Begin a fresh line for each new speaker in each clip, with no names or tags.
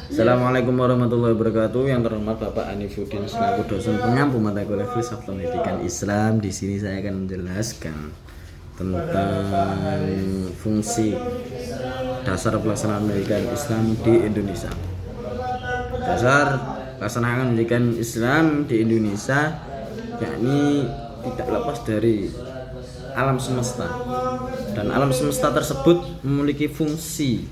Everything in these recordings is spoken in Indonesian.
Assalamualaikum warahmatullahi wabarakatuh. Yang terhormat Bapak Anifuddin selaku dosen pengampu mata kuliah Filsafat Pendidikan Islam. Di sini saya akan menjelaskan tentang fungsi dasar pelaksanaan pendidikan Islam di Indonesia. Dasar pelaksanaan pendidikan Islam di Indonesia yakni tidak lepas dari alam semesta, dan alam semesta tersebut memiliki fungsi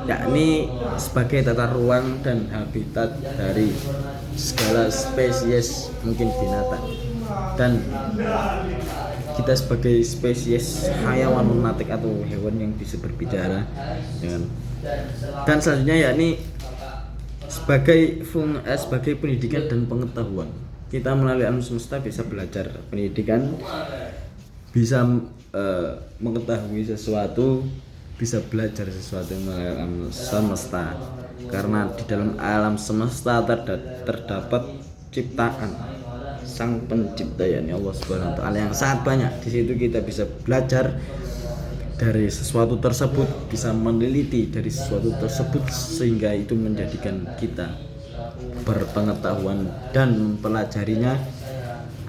yakni sebagai tata ruang dan habitat dari segala spesies mungkin binatang, dan kita sebagai spesies hayawan lunatik atau hewan yang bisa berbicara dan selanjutnya yakni sebagai pendidikan dan pengetahuan. Kita melalui alam semesta bisa belajar pendidikan, bisa mengetahui sesuatu, bisa belajar sesuatu melalui alam semesta, karena di dalam alam semesta terdapat ciptaan sang pencipta yakni Allah Subhanahu wa taala yang sangat banyak. Di situ kita bisa belajar dari sesuatu tersebut, bisa meneliti dari sesuatu tersebut sehingga itu menjadikan kita berpengetahuan dan mempelajarinya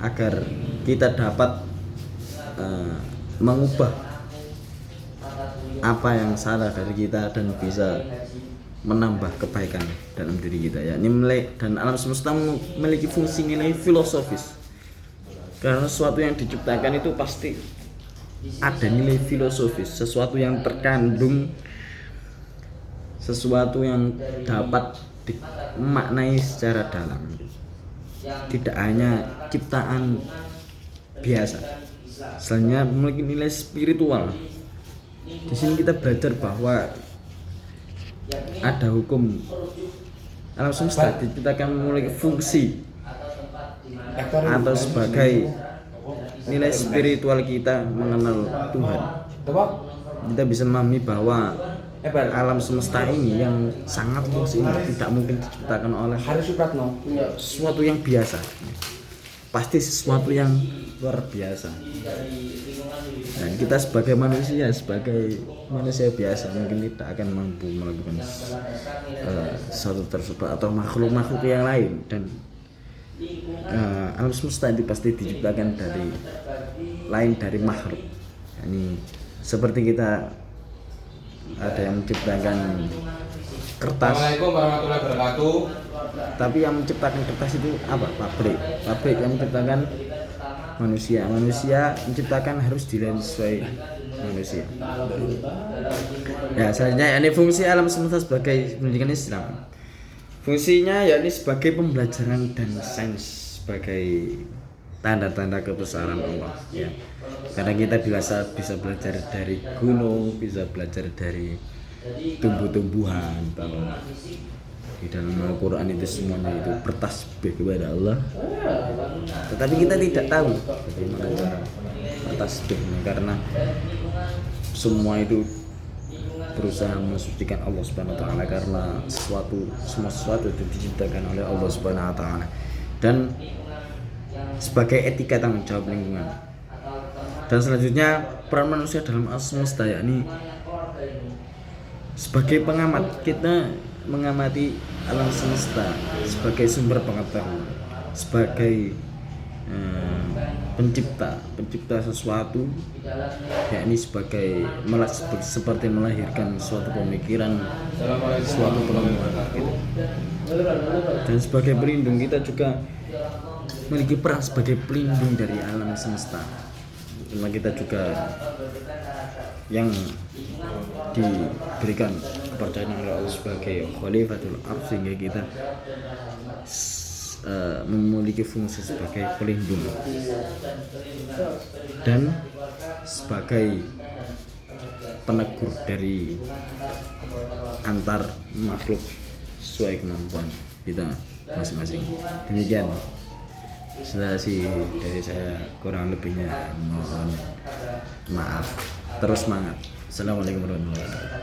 agar kita dapat mengubah apa yang salah dari kita dan bisa menambah kebaikan dalam diri kita, yakni dan alam semesta memiliki fungsi nilai filosofis, karena sesuatu yang diciptakan itu pasti ada nilai filosofis, sesuatu yang terkandung, sesuatu yang dapat dimaknai secara dalam, tidak hanya ciptaan biasa. Selanjutnya memiliki nilai spiritual. Di sini kita belajar bahwa ada hukum alam semesta diciptakan memiliki fungsi atau sebagai nilai spiritual kita mengenal Tuhan. Kita bisa memahami bahwa alam semesta ini yang sangat luas ini tidak mungkin diciptakan oleh sesuatu yang biasa, pasti sesuatu yang luar biasa. Dan kita sebagai manusia biasa mungkin tidak akan mampu melakukan sesuatu tersebut atau makhluk-makhluk yang lain. Dan alam semesta itu pasti diciptakan dari makhluk. Yani seperti kita ada yang menciptakan kertas.
Assalamualaikum warahmatullahi wabarakatuh.
Tapi yang menciptakan kertas itu apa? Pabrik yang menciptakan manusia menciptakan harus dilihat sesuai manusia. Ya, selanjutnya ini fungsi alam semesta sebagai pendidikan Islam. Fungsinya yakni sebagai pembelajaran dan sains, sebagai tanda-tanda kebesaran Allah, ya. Karena kita bisa belajar dari gunung, bisa belajar dari tumbuh-tumbuhan. Bahwa di dalam Al-Quran itu semuanya itu bertasbih kepada Allah, tetapi kita tidak tahu bagaimana cara bertasbihnya, karena semua itu berusaha mensucikan Allah Subhanahu wa taala, karena semua sesuatu itu diciptakan oleh Allah Subhanahu wa taala. Dan sebagai etika tanggung jawab lingkungan. Dan selanjutnya peran manusia dalam alam semesta, yakni sebagai pengamat, kita mengamati alam semesta sebagai sumber pengetahuan, sebagai pencipta sesuatu, yakni seperti melahirkan suatu pemikiran, suatu penemuan gitu. Dan sebagai pelindung, kita juga memiliki peran sebagai pelindung dari alam semesta. Cuma kita juga yang diberikan kepercayaan oleh Allah sebagai Khalifatul Ardh, sehingga kita memiliki fungsi sebagai pelindung dan sebagai penegur dari antar makhluk sesuai kemampuan kita masing-masing. Demikian sih dari saya, kurang lebihnya mohon maaf. Terus semangat. Assalamualaikum warahmatullahi wabarakatuh.